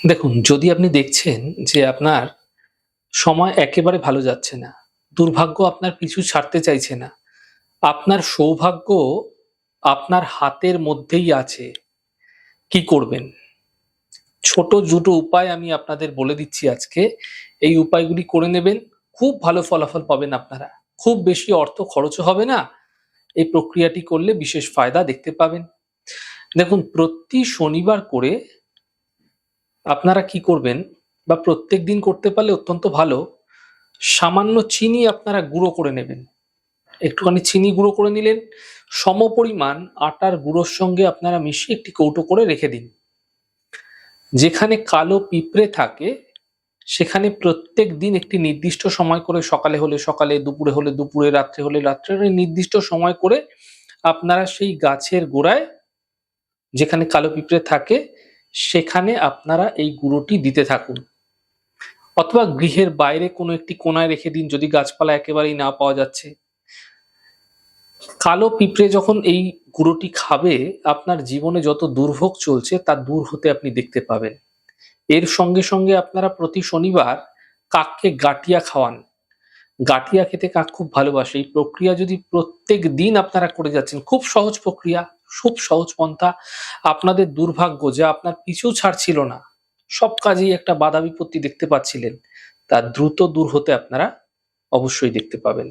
দেখুন, যদি আপনি দেখছেন যে আপনার সময় একেবারে ভালো যাচ্ছে না, দুর্ভাগ্য আপনার পিছু ছাড়তে চাইছে না, আপনার সৌভাগ্য আপনার হাতের মধ্যেই আছে, কি করবেন? ছোট দুটো উপায় আমি আপনাদের বলে দিচ্ছি আজকে। এই উপায়গুলি করে নেবেন, খুব ভালো ফলাফল পাবেন আপনারা। খুব বেশি অর্থ খরচও হবে না। এই প্রক্রিয়াটি করলে বিশেষ ফায়দা দেখতে পাবেন। দেখুন, প্রতি শনিবার করে আপনারা কি করবেন বা প্রত্যেকদিন করতে পারলে অত্যন্ত ভালো। সামান্য চিনি আপনারা গুঁড়ো করে নেবেন। একটুখানি চিনি গুঁড়ো করে নিলেন, সমপরিমাণ আটার গুঁড়োর সঙ্গে আপনারা মিশিয়ে একটি কৌটো করে রেখে দিন। যেখানে কালো পিঁপড়ে থাকে সেখানে প্রত্যেকদিন একটি নির্দিষ্ট সময় করে, সকালে হলে সকালে, দুপুরে হলে দুপুরে, রাত্রে হলে রাত্রে, নির্দিষ্ট সময় করে আপনারা সেই গাছের গোড়ায় যেখানে কালো পিঁপড়ে থাকে সেখানে আপনারা এই গুঁড়োটি দিতে থাকুন। অথবা গৃহের বাইরে কোনো একটি কোণায় রেখে দিন যদি গাছপালা একেবারেই না পাওয়া যাচ্ছে। কালো পিঁপড়ে যখন এই গুঁড়োটি খাবে, আপনার জীবনে যত দুর্ভোগ চলছে তা দূর হতে আপনি দেখতে পাবেন। এর সঙ্গে সঙ্গে আপনারা প্রতি শনিবার কাককে গাঁটিয়া খাওয়ান। গাঁটিয়া খেতে কাক খুব ভালোবাসে। এই প্রক্রিয়া যদি প্রত্যেক দিন আপনারা করে যাচ্ছেন, খুব সহজ প্রক্রিয়া, খুব সহজ পন্থা। আপনাদের দুর্ভাগ্য যে আপনার পিছু ছাড়ছিল না, সব কাজেই একটা বাধা বিপত্তি দেখতে পাচ্ছিলেন, তা দ্রুত দূর হতে আপনারা অবশ্যই দেখতে পাবেন।